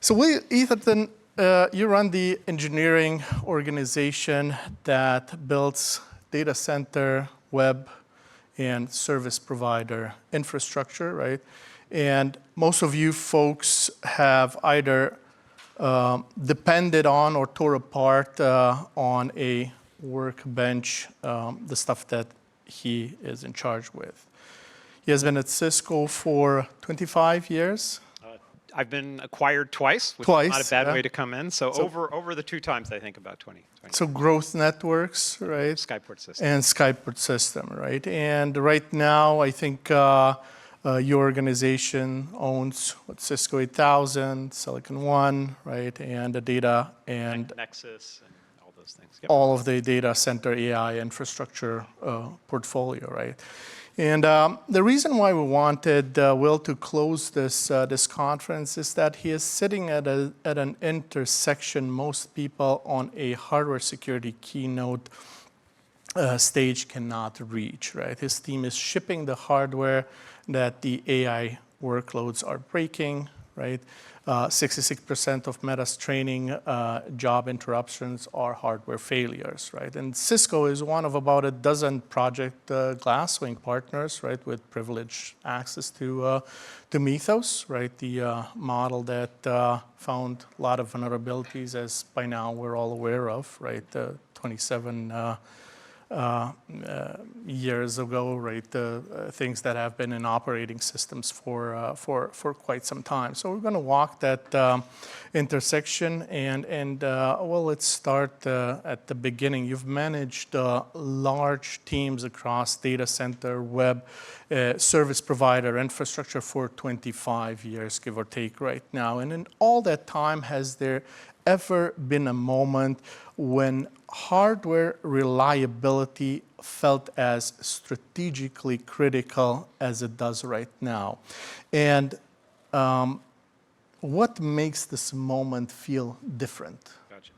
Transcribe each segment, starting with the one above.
So Eatherton, you run the engineering organization that builds data center, web, and service provider infrastructure, right? And most of you folks have either depended on or tore apart on a workbench the stuff that he is in charge with. He has been at Cisco for 25 years. I've been acquired twice, which is not a bad way to come in. So over the 2 times, I think about 20. So Growth Networks, right? Skyport System. And Skyport System, right? And right now, I think your organization owns Cisco 8000, Silicon One, right? And the data and Nexus and all those things. Yep. All of the data center AI infrastructure portfolio, right? And the reason why we wanted Will to close this conference is that he is sitting at an intersection most people on a hardware security keynote stage cannot reach, right? His team is shipping the hardware that the AI workloads are breaking, right? 66% of Meta's training job interruptions are hardware failures, right? And Cisco is one of about a dozen Project Glasswing partners, right, with privileged access to Mythos, right? The model that found a lot of vulnerabilities, as by now we're all aware of, right? 27 years ago, right? Things that have been in operating systems for quite some time. So we're going to walk that intersection, and well, let's start at the beginning. You've managed large teams across data center, web, service provider, infrastructure for 25 years, give or take, right now. And in all that time, has there ever been a moment when hardware reliability felt as strategically critical as it does right now? And what makes this moment feel different? Gotcha.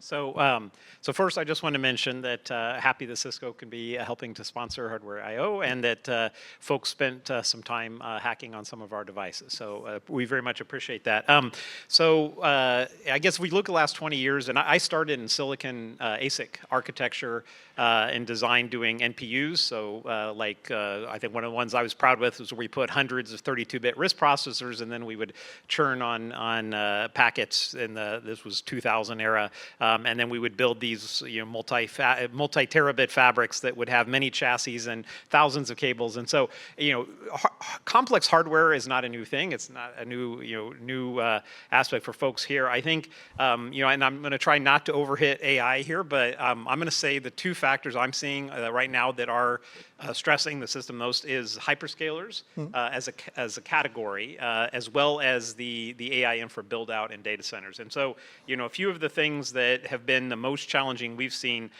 So first, I just want to mention that happy that Cisco can be helping to sponsor hardwear.io, and that folks spent some time hacking on some of our devices. So we very much appreciate that. I guess we look at the last 20 years, and I started in silicon ASIC architecture and design doing NPUs. So I think one of the ones I was proud with was where we put hundreds of 32-bit RISC processors, and then we would churn on packets in this was 2000 era, and then we would build these multi-terabit fabrics that would have many chassis and thousands of cables. And so complex hardware is not a new thing. It's not a new aspect for folks here. I think and I'm going to try not to overhit AI here, but I'm going to say the 2 factors I'm seeing right now that are stressing the system most is hyperscalers as a category, as well as the AI infra build out in data centers. And so a few of the things that have been the most challenging we've seen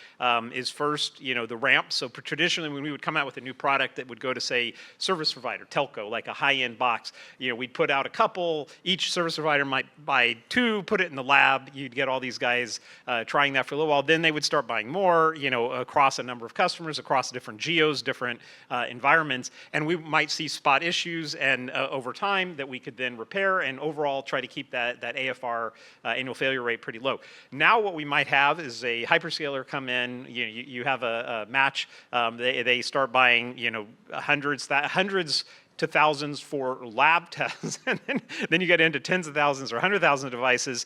is first the ramp. So traditionally when we would come out with a new product that would go to, say, service provider, telco, like a high-end box, we'd put out a couple, each service provider might buy 2, put it in the lab, you'd get all these guys trying that for a little while, then they would start buying more, across a number of customers, across different geos, different environments, and we might see spot issues and over time that we could then repair and overall try to keep that AFR, annual failure rate, pretty low. Now what we might have is a hyperscaler come in, you have a match, they start buying hundreds to thousands for lab tests, and then you get into tens of thousands or 100,000 devices.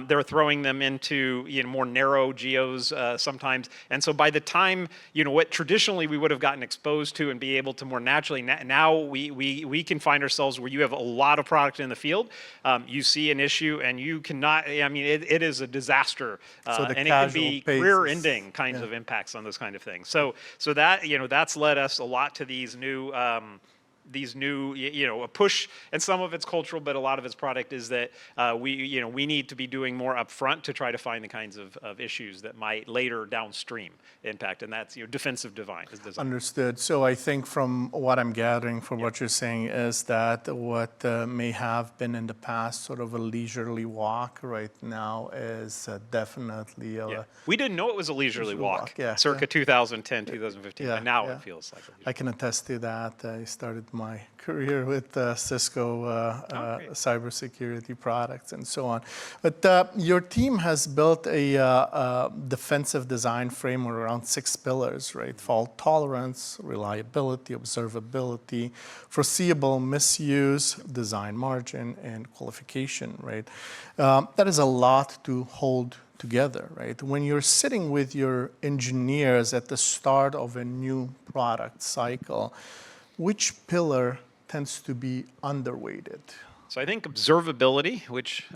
They're throwing them into more narrow geos sometimes, and so by the time what traditionally we would have gotten exposed to and be able to more naturally, now we can find ourselves where you have a lot of product in the field. You see an issue and you cannot. I mean, it is a disaster, and it can be career-ending kinds of impacts on those kind of things. So that that's led us a lot to these new. A push, and some of it's cultural, but a lot of its product is that we need to be doing more upfront to try to find the kinds of issues that might later downstream impact, and that's defensive design. Understood. So I think from what I'm gathering from what you're saying is that what may have been in the past sort of a leisurely walk right now is definitely We didn't know it was a leisurely walk circa 2010, 2015, and now it feels like a leisurely walk. I can attest to that. I started my career with Cisco cybersecurity products and so on. But your team has built a defensive design framework around 6 pillars, right? Fault tolerance, reliability, observability, foreseeable misuse, design margin, and qualification, right? That is a lot to hold together, right? When you're sitting with your engineers at the start of a new product cycle, which pillar tends to be underweighted? So I think observability, which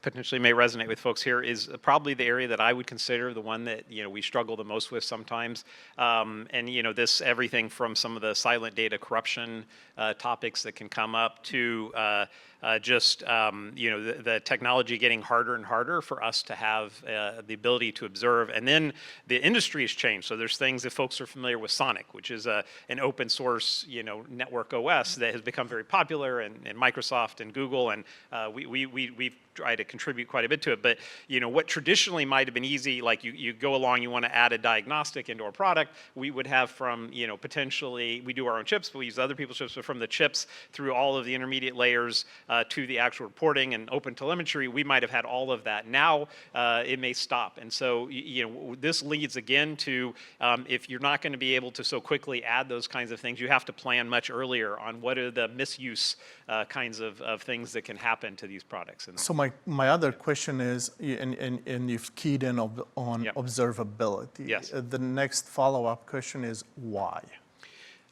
potentially may resonate with folks here, is probably the area that I would consider the one that we struggle the most with sometimes. And this everything from some of the silent data corruption topics that can come up to the technology getting harder and harder for us to have the ability to observe. And then the industry has changed. So there's things that folks are familiar with Sonic, which is an open source network OS that has become very popular, and Microsoft and Google, and we've tried to contribute quite a bit to it. But what traditionally might have been easy, like you go along, you want to add a diagnostic into our product, we would have from potentially, we do our own chips, but we use other people's chips, but from the chips through all of the intermediate layers to the actual reporting and open telemetry, we might have had all of that. Now it may stop. And so this leads again to if you're not going to be able to so quickly add those kinds of things, you have to plan much earlier on what are the misuse kinds of things that can happen to these products. And so my other question is, and you've keyed in on observability. Yes. The next follow-up question is why?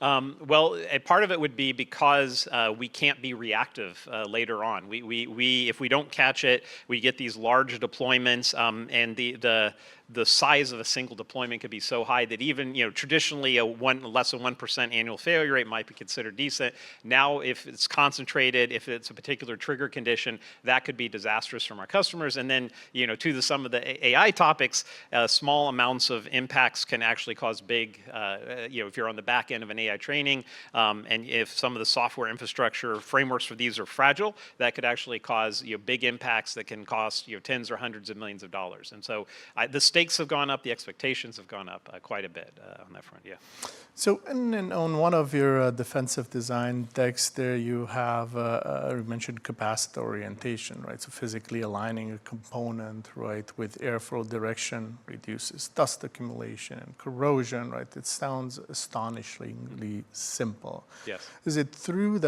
Well, a part of it would be because we can't be reactive later on. If we don't catch it, we get these large deployments, and the size of a single deployment could be so high that even traditionally less than 1% annual failure rate might be considered decent. Now, if it's concentrated, if it's a particular trigger condition, that could be disastrous from our customers. And then to some of the AI topics, small amounts of impacts can actually cause big. If you're on the back end of an AI training, and if some of the software infrastructure frameworks for these are fragile, that could actually cause big impacts that can cost tens or hundreds of millions of dollars. And so the stakes have gone up, the expectations have gone up quite a bit on that front. Yeah. So on one of your defensive design decks there, you have you mentioned capacitor orientation, right? So physically aligning a component, right, with airflow direction reduces dust accumulation and corrosion, right? It sounds astonishingly simple. Yes. Is it true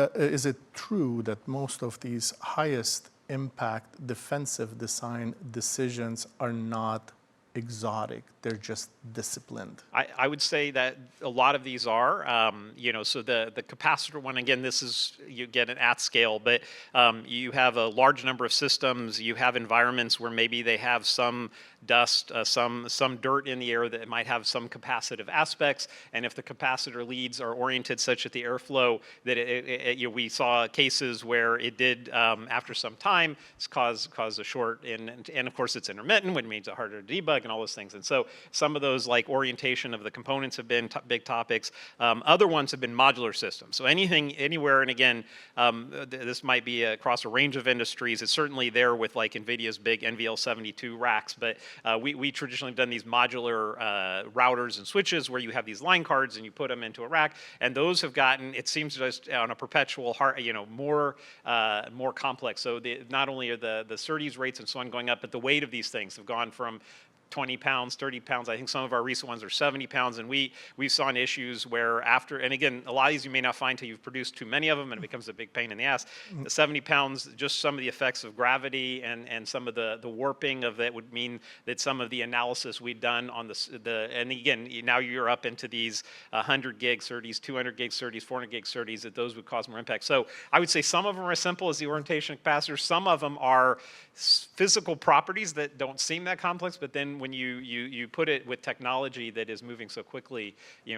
that most of these highest impact defensive design decisions are not exotic, they're just disciplined? I would say that a lot of these are, so the capacitor one, again, this is, you get it at scale, but you have a large number of systems, you have environments where maybe they have some dust, some dirt in the air that might have some capacitive aspects, and if the capacitor leads are oriented such that the airflow, that we saw cases where it did, after some time, cause a short, and of course it's intermittent, which means it's harder to debug and all those things. And so some of those, like orientation of the components, have been big topics. Other ones have been modular systems. So anything, anywhere, and again, this might be across a range of industries. It's certainly there with like NVIDIA's big NVL72 racks, but we traditionally have done these modular routers and switches where you have these line cards and you put them into a rack, and those have gotten, it seems just on a perpetual more complex. So not only are the SerDes rates and so on going up, but the weight of these things have gone from 20 pounds, 30 pounds. I think some of our recent ones are 70 pounds. And we've saw issues where after, and again, a lot of these you may not find until you've produced too many of them and it becomes a big pain in the ass. The 70 pounds, just some of the effects of gravity and some of the warping of that would mean that some of the analysis we'd done on and again, now you're up into these 100 gig SerDes, 200 gig SerDes, 400 gig SerDes, that those would cause more impact. So I would say some of them are as simple as the orientation capacitors. Some of them are physical properties that don't seem that complex, but then when you put it with technology that is moving so quickly,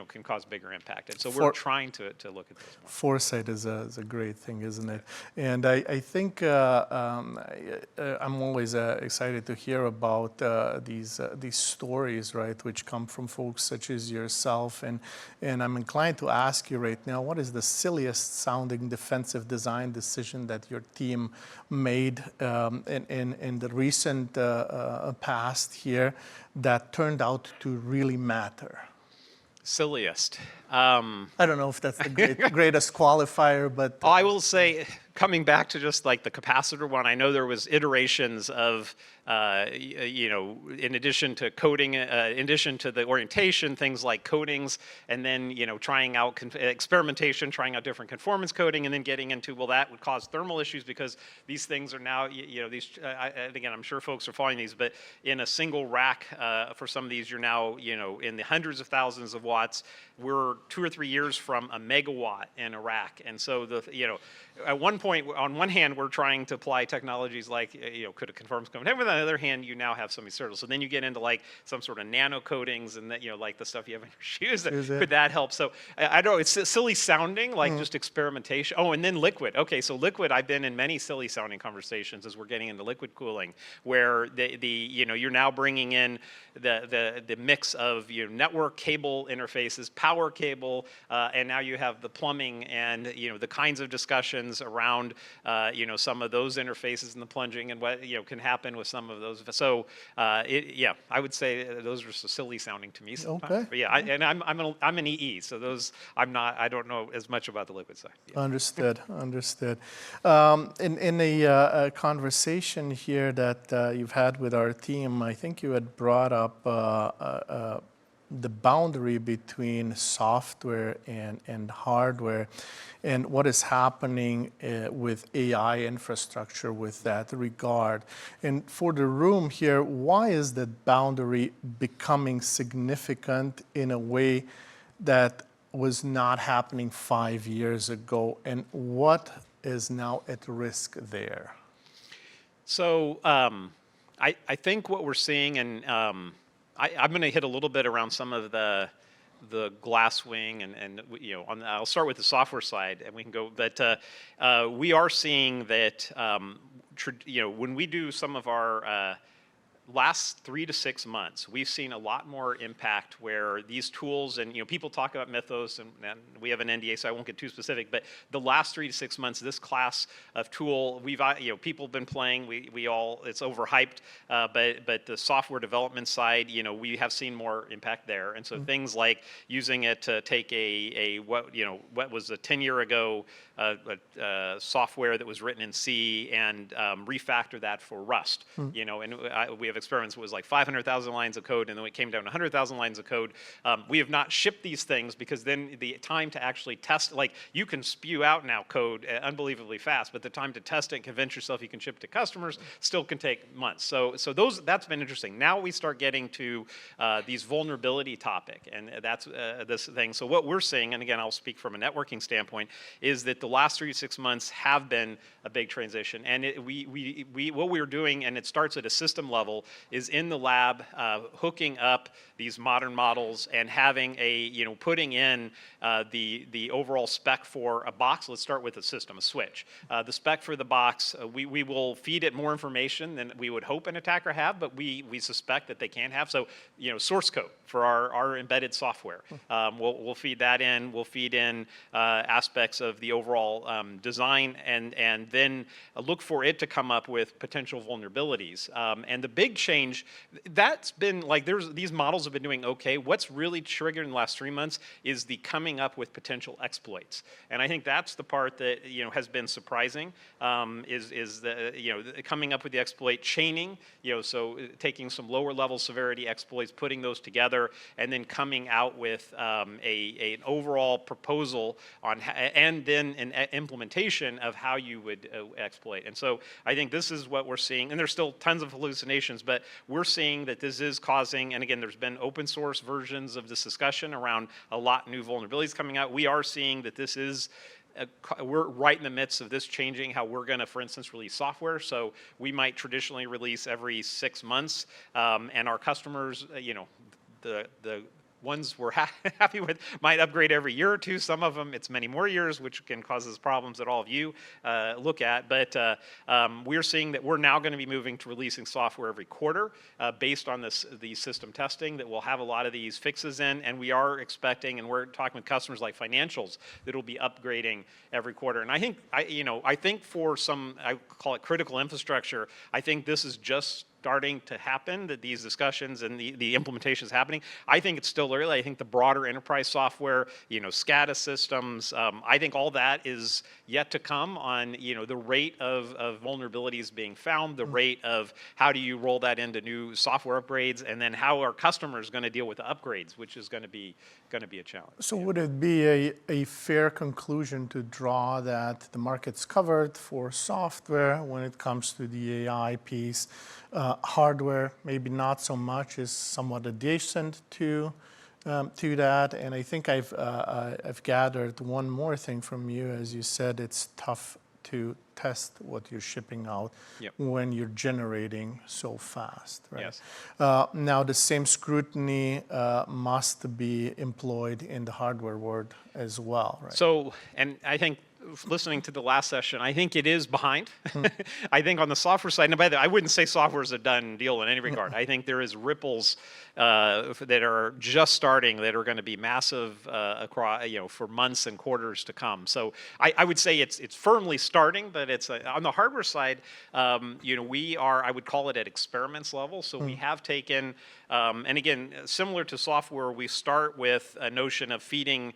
can cause bigger impact. And so we're trying to look at those more. Foresight is a great thing, isn't it? And I think I'm always excited to hear about these stories, right, which come from folks such as yourself. And I'm inclined to ask you right now, what is the silliest sounding defensive design decision that your team made in the recent past here that turned out to really matter? Silliest. I don't know if that's the greatest qualifier, but I will say, coming back to just like the capacitor one, I know there was iterations of, in addition to coding, in addition to the orientation, things like coatings, and then, trying out experimentation, trying out different conformance coding, and then getting into, well, that would cause thermal issues because these things are now, and again, I'm sure folks are following these, but in a single rack for some of these, you're now, in the hundreds of thousands of watts. We're 2 or 3 years from a megawatt in a rack. And so at one point, on one hand, we're trying to apply technologies like, could a conformance code. And on the other hand, you now have something certain. So then you get into like some sort of nano coatings and that, like the stuff you have in your shoes. Could that help? So I don't know, it's silly sounding, like just experimentation. Oh, and then liquid. Okay, so liquid, I've been in many silly sounding conversations as we're getting into liquid cooling, where you're now bringing in the mix of network cable interfaces, power cable, and now you have the plumbing and the kinds of discussions around some of those interfaces and the plunging and what can happen with some of those. So I would say those are so silly sounding to me sometimes. Okay. But yeah, I'm an EE, so those I don't know as much about the liquid side. Yeah. Understood. In a conversation here that you've had with our team, I think you had brought up the boundary between software and hardware, and what is happening with AI infrastructure with that regard. And for the room here, why is that boundary becoming significant in a way that was not happening 5 years ago, and what is now at risk there? So I think what we're seeing, and I'm going to hit a little bit around some of the glasswing, and I'll start with the software side, and we can go. But we are seeing that when we do some of our last 3 to 6 months, we've seen a lot more impact where these tools, and people talk about Mythos, and we have an NDA, so I won't get too specific, but the last 3 to 6 months, this class of tool, we've people have been playing, it's overhyped, but the software development side, we have seen more impact there. And so things like using it to take what was a 10-year ago software that was written in C and refactor that for Rust, and we have experiments. It was like 500,000 lines of code, and then it came down to 100,000 lines of code. We have not shipped these things because then the time to actually test, like you can spew out now code unbelievably fast, but the time to test it and convince yourself you can ship it to customers still can take months. So that's been interesting. Now we start getting to these vulnerability topic, and that's this thing. So what we're seeing, and again, I'll speak from a networking standpoint, is that the last 3 to 6 months have been a big transition. And what we're doing, and it starts at a system level, is in the lab hooking up these modern models and having putting in the overall spec for a box. Let's start with a system, a switch. The spec for the box, we will feed it more information than we would hope an attacker have, but we suspect that they can have. So source code for our embedded software. We'll feed that in. We'll feed in aspects of the overall design, and then look for it to come up with potential vulnerabilities. And the big change that's been like these models have been doing okay. What's really triggered in the last 3 months is the coming up with potential exploits, and I think that's the part that has been surprising. Is the coming up with the exploit chaining. So taking some lower level severity exploits, putting those together, and then coming out with an overall proposal on and then an implementation of how you would exploit. And so I think this is what we're seeing, and there's still tons of hallucinations, but we're seeing that this is causing, and again, there's been open source versions of this discussion around a lot new vulnerabilities coming out. We are seeing that this is we're right in the midst of this changing how we're going to, for instance, release software. So we might traditionally release every 6 months, and our customers, the ones we're happy with might upgrade every year or two. Some of them, it's many more years, which can cause us problems that all of you look at. But we're seeing that we're now going to be moving to releasing software every quarter based on the system testing that will have a lot of these fixes in. And we are expecting, and we're talking with customers like financials, that will be upgrading every quarter. And I think for some, I call it critical infrastructure, I think this is just starting to happen, that these discussions and the implementation is happening. I think it's still early. I think the broader enterprise software, SCADA systems, I think all that is yet to come on, the rate of vulnerabilities being found, the rate of how do you roll that into new software upgrades, and then how are customers going to deal with the upgrades, which is going to be a challenge. So would it be a fair conclusion to draw that the market's covered for software when it comes to the AI piece? Hardware, maybe not so much, is somewhat adjacent to that. And I think I've gathered one more thing from you. As you said, it's tough to test what you're shipping out when you're generating so fast, right? Yes. Now, the same scrutiny must be employed in the hardware world as well, right? So, and I think listening to the last session, I think it is behind. I think on the software side, and by the way, I wouldn't say software is a done deal in any regard. I think there is ripples that are just starting that are going to be massive across, for months and quarters to come. So I would say it's firmly starting, but it's on the hardware side. We are, I would call it at experiments level. So we have taken, and again, similar to software, we start with a notion of feeding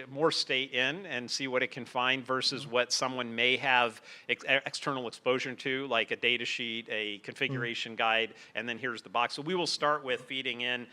more state in and see what it can find versus what someone may have external exposure to, like a data sheet, a configuration guide, and then here's the box. So we will start with feeding in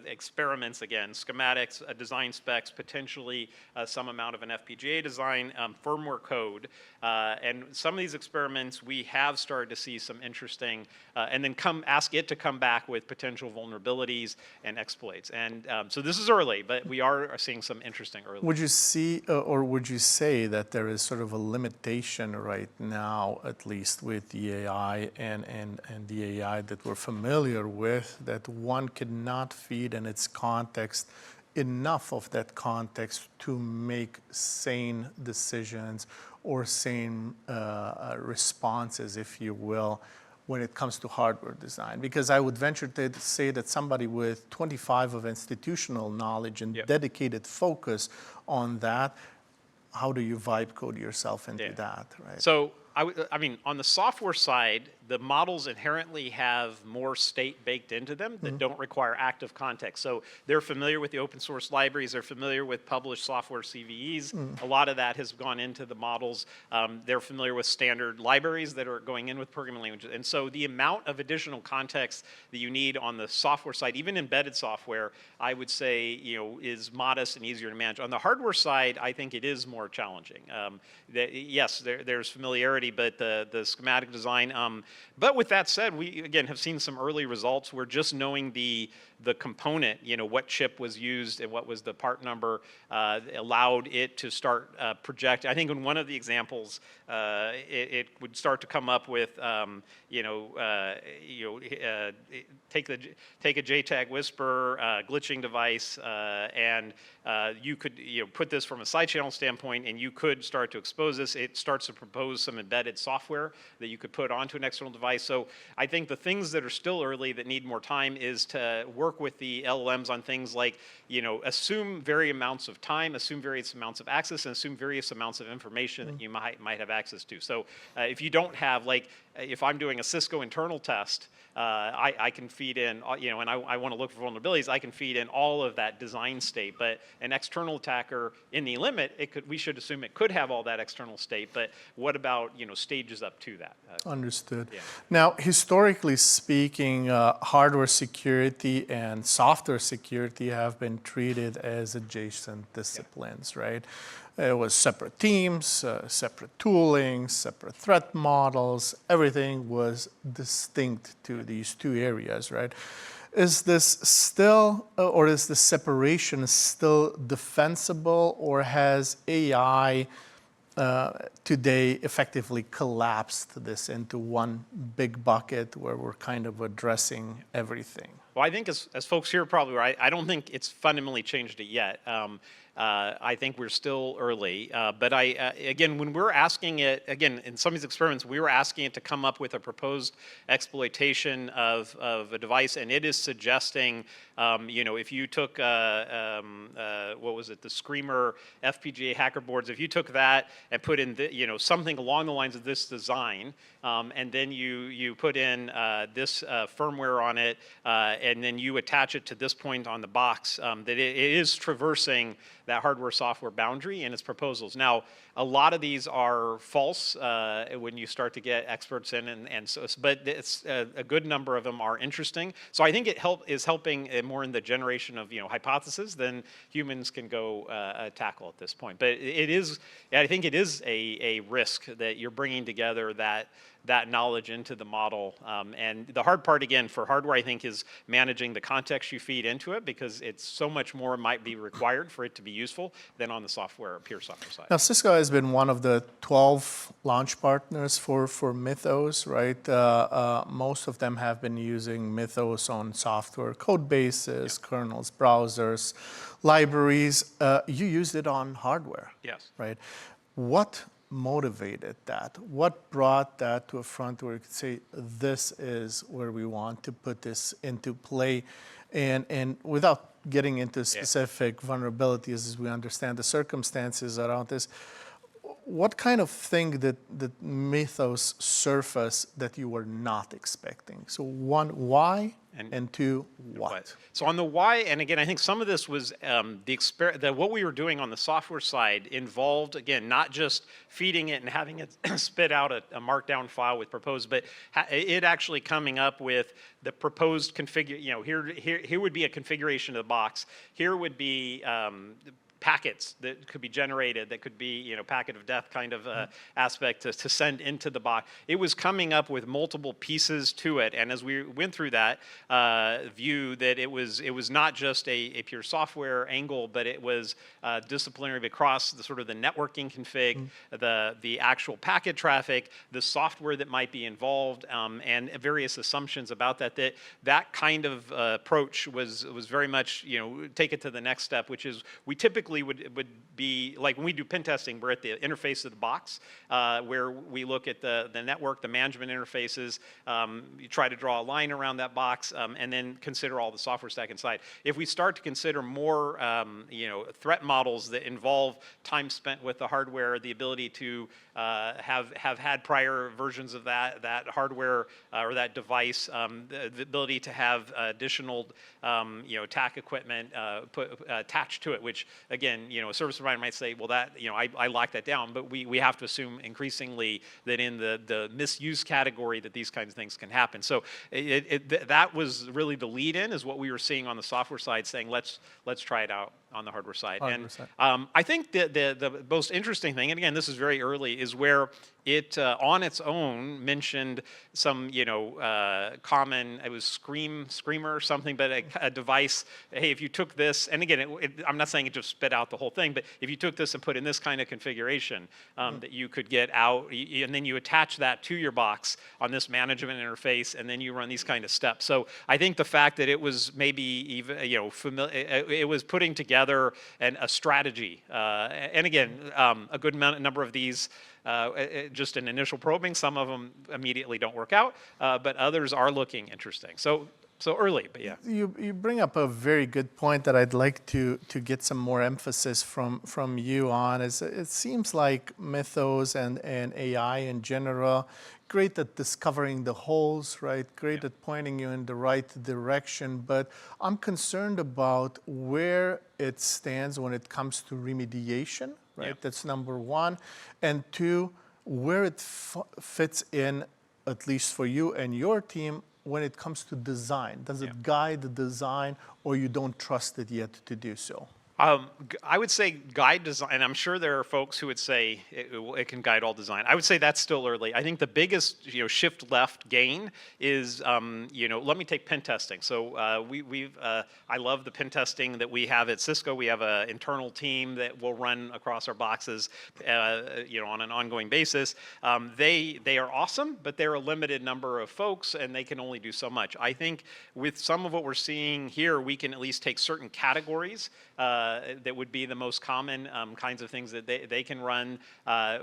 experiments again, schematics, design specs, potentially some amount of an FPGA design, firmware code, and some of these experiments we have started to see some interesting, and then ask it to come back with potential vulnerabilities and exploits. And so this is early, but we are seeing some interesting early. Would you see, or would you say that there is sort of a limitation right now, at least with the AI and the AI that we're familiar with, that one cannot feed in its context enough of that context to make sane decisions or sane responses, if you will, when it comes to hardware design? Because I would venture to say that somebody with 25 of institutional knowledge and dedicated focus on that, how do you vibe code yourself into that, right? So I mean, on the software side, the models inherently have more state baked into them that don't require active context. So they're familiar with the open source libraries. They're familiar with published software CVEs. A lot of that has gone into the models. They're familiar with standard libraries that are going in with programming languages. And so the amount of additional context that you need on the software side, even embedded software, I would say, is modest and easier to manage. On the hardware side, I think it is more challenging. Yes, there's familiarity, but the schematic design. But with that said, we again have seen some early results where just knowing the component, what chip was used and what was the part number, allowed it to start project. I think in one of the examples, it would start to come up with, take a JTAG whisper glitching device, and you could put this from a side channel standpoint, and you could start to expose this. It starts to propose some embedded software that you could put onto an external device. So I think the things that are still early that need more time is to work with the LLMs on things like, assume various amounts of time, assume various amounts of access, and assume various amounts of information that you might have access to. So if you don't have, like, if I'm doing a Cisco internal test, I can feed in, and I want to look for vulnerabilities, I can feed in all of that design state. But an external attacker, in the limit, we should assume it could have all that external state. But what about, stages up to that? Understood. Yeah. Now, historically speaking, hardware security and software security have been treated as adjacent disciplines, right? It was separate teams, separate tooling, separate threat models. Everything was distinct to these two areas, right? Is this still, or is the separation still defensible, or has AI today effectively collapsed this into one big bucket where we're kind of addressing everything? Well, I think as folks here probably right, I don't think it's fundamentally changed it yet. I think we're still early, but again, when we're asking it, again, in some of these experiments, we were asking it to come up with a proposed exploitation of a device, and it is suggesting, if you took, what was it, the Screamer FPGA hacker boards, if you took that and put in, something along the lines of this design, and then you put in this firmware on it, and then you attach it to this point on the box, that it is traversing that hardware-software boundary in its proposals. Now, a lot of these are false when you start to get experts in, but it's a good number of them are interesting. So I think it is helping more in the generation of hypotheses than humans can go tackle at this point. But I think it is a risk that you're bringing together that knowledge into the model. And the hard part, again, for hardware, I think, is managing the context you feed into it, because it's so much more might be required for it to be useful than on the pure software side. Now, Cisco has been one of the 12 launch partners for Mythos, right? Most of them have been using Mythos on software code bases, kernels, browsers, libraries. You used it on hardware, yes, right? What motivated that? What brought that to a front where you could say, this is where we want to put this into play? And without getting into specific vulnerabilities, as we understand the circumstances around this, what kind of thing did Mythos surface that you were not expecting? So one, why? And two, what? So on the why, and again, I think some of this was what we were doing on the software side involved, again, not just feeding it and having it spit out a markdown file with proposed, but it actually coming up with the proposed configure. Here would be a configuration of the box. Here would be packets that could be generated, that could be, packet of death kind of aspect to send into the box. It was coming up with multiple pieces to it, and as we went through that view, that it was not just a pure software angle, but it was disciplinary across the sort of the networking config, the actual packet traffic, the software that might be involved, and various assumptions about that kind of approach was very much, take it to the next step, which is we typically would be like when we do pen testing, we're at the interface of the box where we look at the network, the management interfaces, you try to draw a line around that box, and then consider all the software stack inside. If we start to consider more threat models that involve time spent with the hardware, the ability to have had prior versions of that hardware or that device, the ability to have additional attack equipment attached to it, which again, a service provider might say, well, that I lock that down, but we have to assume increasingly that in the misuse category that these kinds of things can happen. So that was really the lead in, is what we were seeing on the software side, saying let's try it out on the hardware side. And I think the most interesting thing, and again, this is very early, is where it on its own mentioned some common, it was Screamer or something, but a device. Hey, if you took this, and again, I'm not saying it just spit out the whole thing, but if you took this and put in this kind of configuration, that you could get out, and then you attach that to your box on this management interface, and then you run these kind of steps. So I think the fact that it was maybe even familiar, it was putting together a strategy, and again, a good number of these. Just an initial probing, some of them immediately don't work out, but others are looking interesting. So early, but yeah. You bring up a very good point that I'd like to get some more emphasis from you on. Is it seems like Mythos and AI in general, great at discovering the holes, right? Great at pointing you in the right direction, but I'm concerned about where it stands when it comes to remediation. Right, yeah. That's number one. And two, where it fits in, at least for you and your team, when it comes to design. Does it guide the design, or you don't trust it yet to do so? I would say guide design, and I'm sure there are folks who would say it can guide all design. I would say that's still early. I think the biggest shift left gain is let me take pen testing. So I love the pen testing that we have at Cisco. We have an internal team that will run across our boxes on an ongoing basis. They are awesome, but they're a limited number of folks, and they can only do so much. I think with some of what we're seeing here, we can at least take certain categories that would be the most common kinds of things that they can run.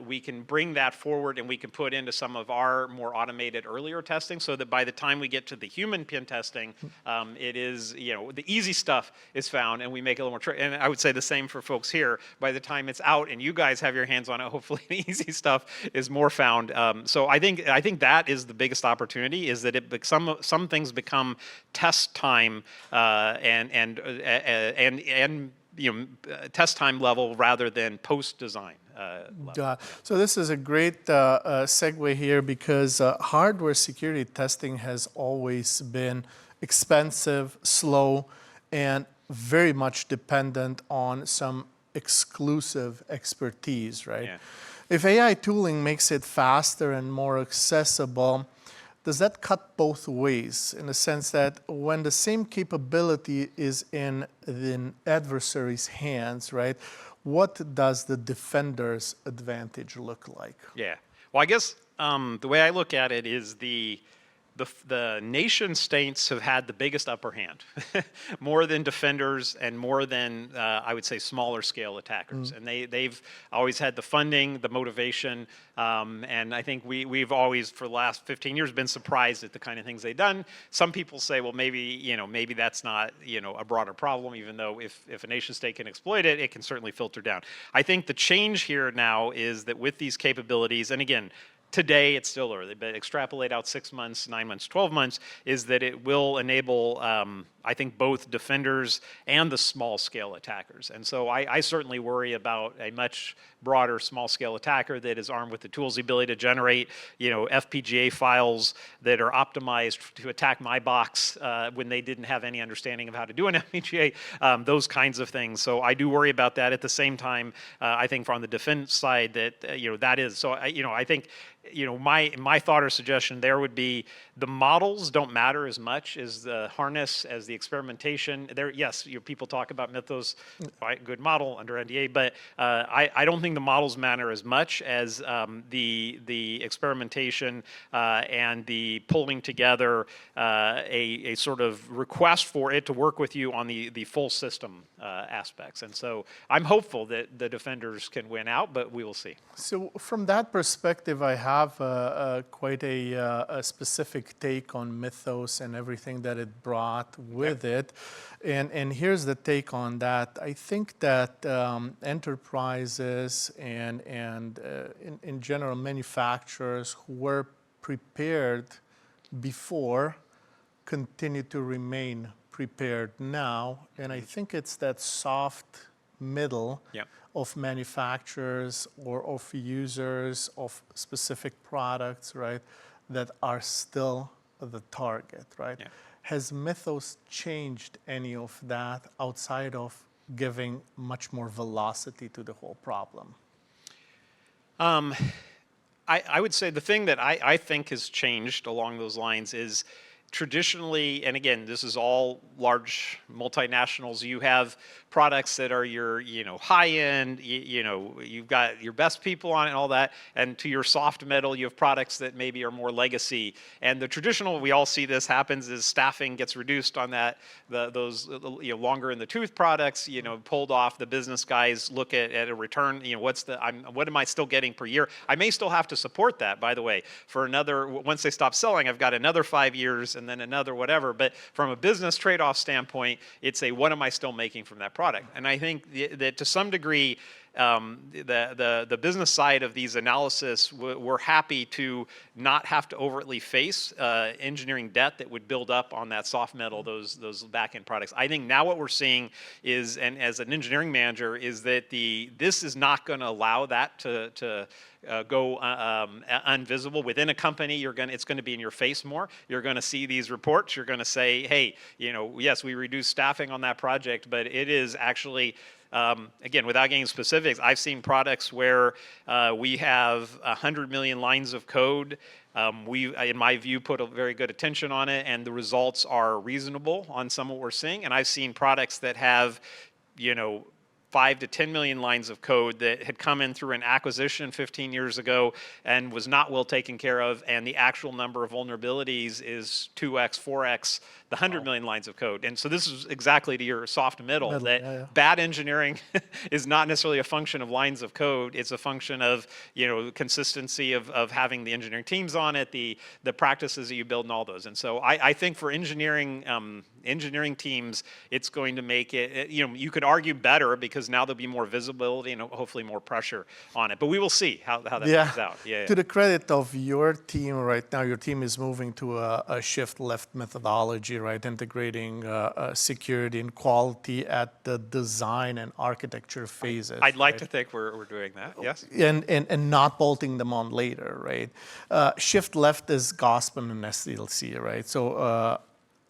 We can bring that forward and we can put into some of our more automated earlier testing so that by the time we get to the human pen testing, it is, the easy stuff is found and we make it a little more, and I would say the same for folks here. By the time it's out and you guys have your hands on it, hopefully the easy stuff is more found. So I think that is the biggest opportunity, is that some things become test time and test time level rather than post-design level. So this is a great segue here, because hardware security testing has always been expensive, slow, and very much dependent on some exclusive expertise, right? Yeah. If AI tooling makes it faster and more accessible, does that cut both ways, in the sense that when the same capability is in the adversary's hands, right, what does the defender's advantage look like? Yeah. Well, I guess the way I look at it is the nation states have had the biggest upper hand, more than defenders and more than I would say smaller scale attackers. And they've always had the funding, the motivation, and I think we've always for the last 15 years been surprised at the kind of things they've done. Some people say, well, maybe that's not a broader problem, even though if a nation state can exploit it, it can certainly filter down. I think the change here now is that with these capabilities, and again, today, it's still early, but extrapolate out 6 months, 9 months, 12 months, is that it will enable, I think, both defenders and the small-scale attackers. And so I certainly worry about a much broader small-scale attacker that is armed with the tools, the ability to generate, FPGA files that are optimized to attack my box when they didn't have any understanding of how to do an FPGA, those kinds of things. So I do worry about that. At the same time, I think from the defense side that, that is. So, I think, my thought or suggestion there would be the models don't matter as much as the harness, as the experimentation. There, yes, people talk about Mythos, good model under NDA, but I don't think the models matter as much as the experimentation and the pulling together a sort of request for it to work with you on the full system aspects. And so I'm hopeful that the defenders can win out, but we will see. So from that perspective, I have quite a specific take on Mythos and everything that it brought with it. And here's the take on that. I think that enterprises and in general manufacturers who were prepared before continue to remain prepared now. And I think it's that soft middle of manufacturers or of users of specific products, right, that are still the target, right? Yeah. Has Mythos changed any of that outside of giving much more velocity to the whole problem? I would say the thing that I think has changed along those lines is traditionally, and again, this is all large multinationals, you have products that are your, high end, you've got your best people on it and all that, and to your soft metal, you have products that maybe are more legacy. And the traditional, we all see this happens, is staffing gets reduced on that, those longer in the tooth products, pulled off. The business guys look at a return, what am I still getting per year? I may still have to support that, by the way, for another, once they stop selling, I've got another 5 years and then another whatever. But from a business trade-off standpoint, it's a what am I still making from that product? And I think that to some degree, the business side of these analysis, we're happy to not have to overtly face engineering debt that would build up on that soft metal, those back-end products. I think now what we're seeing is, and as an engineering manager, is that this is not going to allow that to go invisible within a company. It's going to be in your face more. You're going to see these reports. You're going to say, hey, yes, we reduced staffing on that project, but it is actually again, without getting specifics, I've seen products where we have 100 million lines of code. We, in my view, put a very good attention on it, and the results are reasonable on some of what we're seeing. And I've seen products that have, 5 to 10 million lines of code that had come in through an acquisition 15 years ago and was not well taken care of, and the actual number of vulnerabilities is 2x, 4x the 100 million lines of code. And so this is exactly to your soft middle, that bad engineering is not necessarily a function of lines of code. It's a function of consistency of having the engineering teams on it, the practices that you build, and all those. And so I think for engineering teams, it's going to make it, you could argue better because now there'll be more visibility and hopefully more pressure on it. But we will see how that plays out. To the credit of your team right now, your team is moving to a shift left methodology, right? Integrating security and quality at the design and architecture phases. I'd like to think we're doing that, yes. And not bolting them on later, right? Shift left is gospel in SDLC, right? So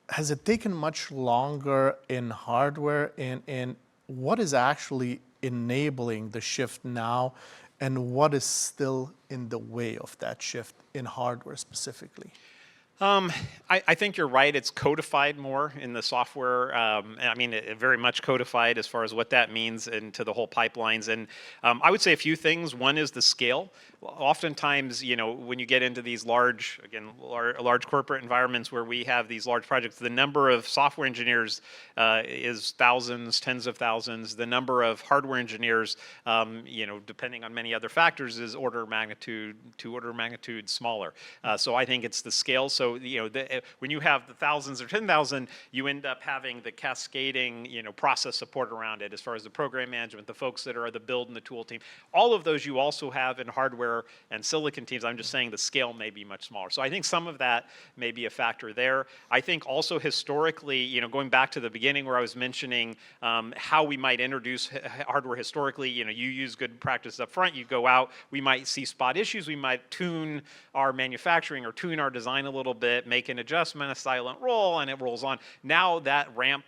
has it taken much longer in hardware, and what is actually enabling the shift now, and what is still in the way of that shift in hardware specifically? I think you're right. It's codified more in the software. I mean, it very much codified as far as what that means into the whole pipelines. And I would say a few things. One is the scale. Oftentimes, when you get into these large corporate environments where we have these large projects, the number of software engineers is thousands, tens of thousands. The number of hardware engineers, depending on many other factors, is order of magnitude smaller. So I think it's the scale. So when you have the thousands or 10,000, you end up having the cascading process support around it as far as the program management, the folks that are the build and the tool team. All of those you also have in hardware and silicon teams. I'm just saying the scale may be much smaller. So I think some of that may be a factor there. I think also historically, going back to the beginning where I was mentioning how we might introduce hardware historically, you use good practice up front, you go out, we might see spot issues, we might tune our manufacturing or tune our design a little bit, make an adjustment, a silent roll, and it rolls on. Now that ramp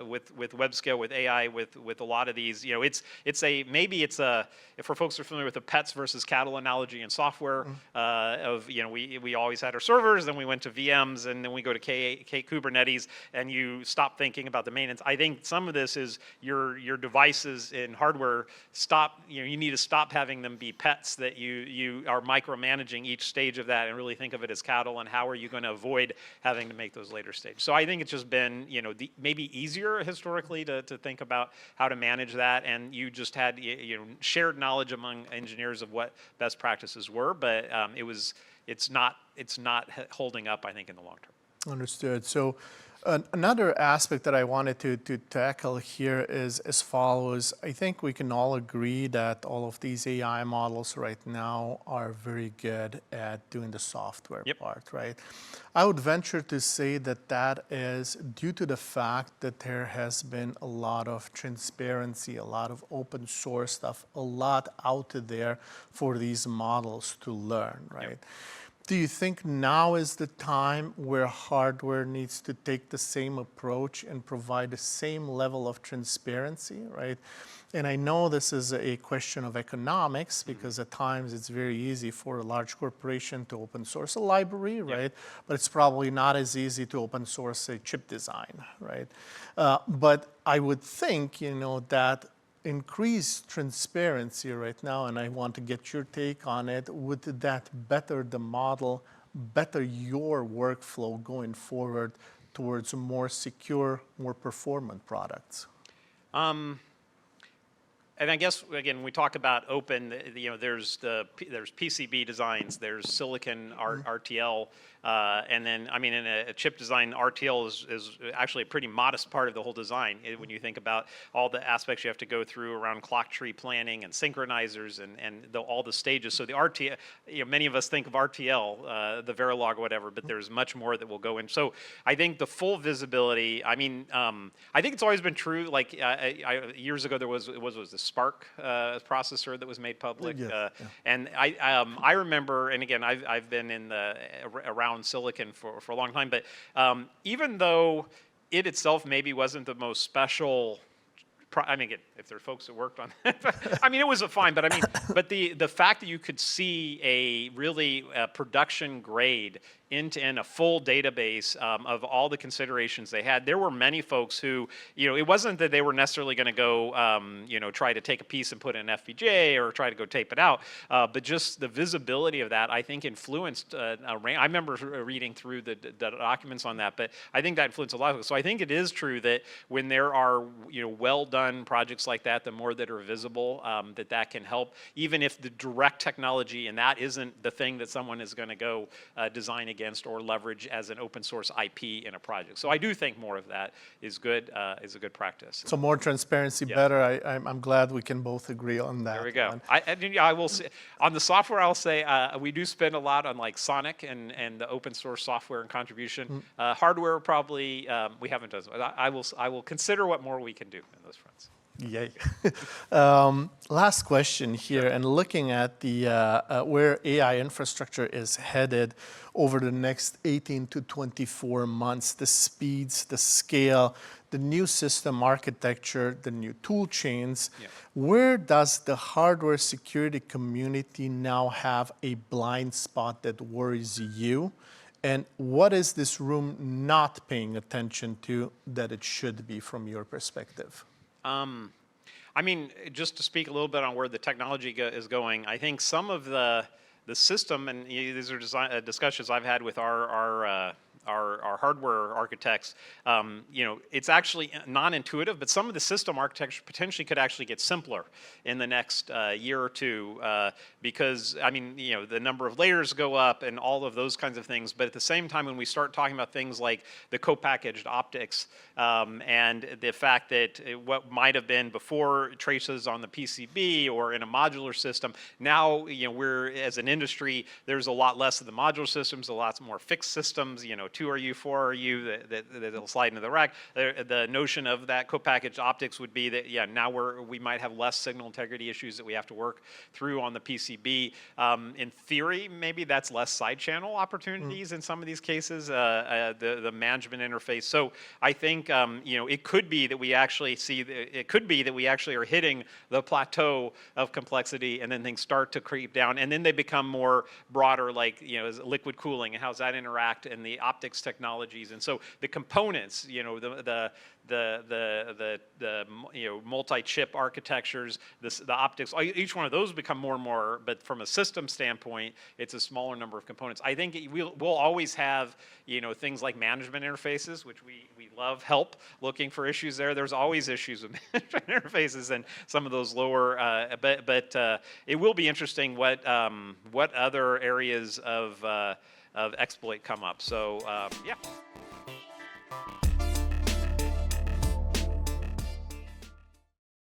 with web scale, with AI, with a lot of these, if for folks who are familiar with the pets versus cattle analogy in software, we always had our servers, then we went to VMs, and then we go to Kubernetes, and you stop thinking about the maintenance. I think some of this is your devices in hardware you need to stop having them be pets that you are micromanaging each stage of that and really think of it as cattle, and how are you going to avoid having to make those later stages. So I think it's just been maybe easier historically to think about how to manage that, and you just had shared knowledge among engineers of what best practices were, but it's not holding up, I think, in the long term. Understood. So another aspect that I wanted to tackle here is as follows. I think we can all agree that all of these AI models right now are very good at doing the software part, right? I would venture to say that is due to the fact that there has been a lot of transparency, a lot of open source stuff, a lot out there for these models to learn, right? Do you think now is the time where hardware needs to take the same approach and provide the same level of transparency, right? And I know this is a question of economics, because at times it's very easy for a large corporation to open source a library, right? But it's probably not as easy to open source a chip design, right? But I would think, that increased transparency right now, and I want to get your take on it, would that better the model, better your workflow going forward towards more secure, more performant products? And I guess, again, we talk about open, there's PCB designs, there's silicon RTL, and then, in a chip design, RTL is actually a pretty modest part of the whole design when you think about all the aspects you have to go through around clock tree planning and synchronizers and all the stages. So the RTL, many of us think of RTL, the Verilog or whatever, but there's much more that will go in. So I think the full visibility, I think it's always been true. Like years ago, there was the Spark processor that was made public, and I remember, and again, I've been in around silicon for a long time, but even though it itself maybe wasn't the most special I mean, if there are folks that worked on that, I mean, it was fine, but I mean, but the fact that you could see a really production grade end-to-end, a full database of all the considerations they had. There were many folks who, it wasn't that they were necessarily going to go, try to take a piece and put in an FPGA or try to go tape it out, but just the visibility of that, I think, influenced. I remember reading through the documents on that, but I think that influenced a lot of it. So I think it is true that when there are, well-done projects like that, the more that are visible, that can help, even if the direct technology and that isn't the thing that someone is going to go design against or leverage as an open source IP in a project. So I do think more of that is good, is a good practice. So more transparency, better. I'm glad we can both agree on that. There we go. I will say, on the software, I'll say we do spend a lot on like Sonic and the open source software and contribution. Hardware probably we haven't done. I will consider what more we can do in those fronts. Yay. Last question here, and looking at the where AI infrastructure is headed over the next 18 to 24 months, the speeds, the scale, the new system architecture, the new tool chains, where does the hardware security community now have a blind spot that worries you? And what is this room not paying attention to that it should be from your perspective? I mean, just to speak a little bit on where the technology is going, I think some of the system, and these are discussions I've had with our hardware architects, it's actually non-intuitive, but some of the system architecture potentially could actually get simpler in the next year or two because, I mean, the number of layers go up and all of those kinds of things. But at the same time, when we start talking about things like the co-packaged optics and the fact that what might have been before traces on the PCB or in a modular system, now, we're, as an industry, there's a lot less of the modular systems, a lot more fixed systems, 2RU, 4RU that'll slide into the rack. The notion of that co-packaged optics would be that, now we might have less signal integrity issues that we have to work through on the PCB. In theory, maybe that's less side channel opportunities in some of these cases, the management interface. So I think, it could be that we actually are hitting the plateau of complexity and then things start to creep down and then they become more broader, like, liquid cooling and how's that interact and the optics technologies. And so the components, the multi-chip architectures, the optics, each one of those become more and more, but from a system standpoint, it's a smaller number of components. I think we'll always have, things like management interfaces, which we love help looking for issues there. There's always issues with management interfaces and some of those lower, but it will be interesting what other areas of exploit come up. So, yeah.